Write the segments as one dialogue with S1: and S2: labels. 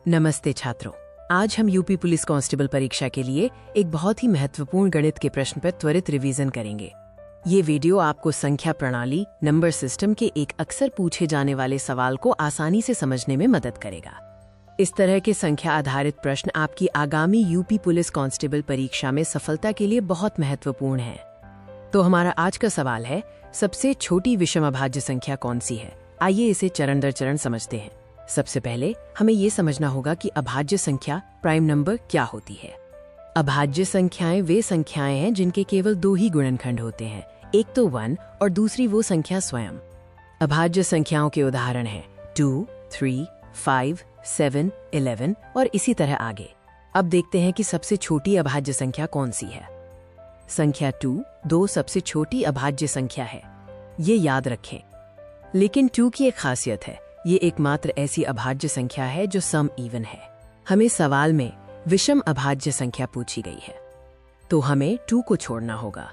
S1: नमस्ते छात्रों, आज हम यूपी पुलिस कांस्टेबल परीक्षा के लिए एक बहुत ही महत्वपूर्ण गणित के प्रश्न पर त्वरित रिवीजन करेंगे। ये वीडियो आपको संख्या प्रणाली, नंबर सिस्टम के एक अक्सर पूछे जाने वाले सवाल को आसानी से समझने में मदद करेगा। इस तरह के संख्या आधारित प्रश्न आपकी आगामी यूपी पुलिस कांस्टेबल परीक्षा में सफलता के लिए बहुत महत्वपूर्ण है। तो हमारा आज का सवाल है, सबसे छोटी विषम अभाज्य संख्या कौन सी है? आइए इसे चरण दर चरण समझते हैं। सबसे पहले हमें ये समझना होगा कि अभाज्य संख्या प्राइम नंबर क्या होती है। अभाज्य संख्याएं वे संख्याएं हैं जिनके केवल दो ही गुणनखंड होते हैं, एक तो 1 और दूसरी वो संख्या स्वयं। अभाज्य संख्याओं के उदाहरण हैं 2, 3, 5, 7, 11 और इसी तरह आगे। अब देखते हैं कि सबसे छोटी अभाज्य संख्या कौन सी है। संख्या 2 सबसे छोटी अभाज्य संख्या है, ये याद रखें। लेकिन 2 की एक खासियत है, ये एकमात्र ऐसी अभाज्य संख्या है जो सम इवन है। हमें सवाल में विषम अभाज्य संख्या पूछी गई है, तो हमें 2 को छोड़ना होगा।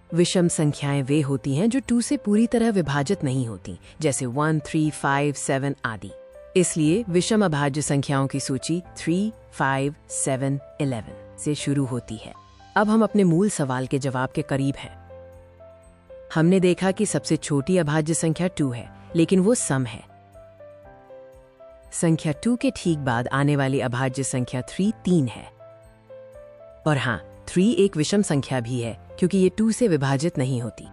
S1: विषम संख्याएं वे होती हैं जो 2 से पूरी तरह विभाजित नहीं होती, जैसे 1, 3, 5, 7 आदि। इसलिए विषम अभाज्य संख्याओं की सूची 3, 5, 7, 11 से शुरू होती है। अब हम अपने मूल सवाल के जवाब के करीब हैं। हमने देखा कि सबसे छोटी अभाज्य संख्या 2 है, लेकिन वो सम है। संख्या 2 के ठीक बाद आने वाली अभाज्य संख्या 3 है। और हाँ, 3 एक विषम संख्या भी है क्योंकि ये 2 से विभाजित नहीं होती।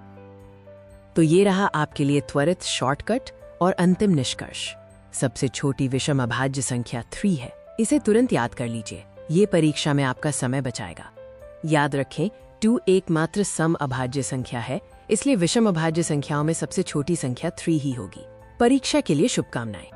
S1: तो ये रहा आपके लिए त्वरित शॉर्टकट और अंतिम निष्कर्ष। सबसे छोटी विषम अभाज्य संख्या 3 है। इसे तुरंत याद कर लीजिए, ये परीक्षा में आपका समय बचाएगा। याद रखें, 2 एकमात्र सम अभाज्य संख्या है, इसलिए विषम अभाज्य संख्याओं में सबसे छोटी संख्या 3 ही होगी। परीक्षा के लिए शुभकामनाएं।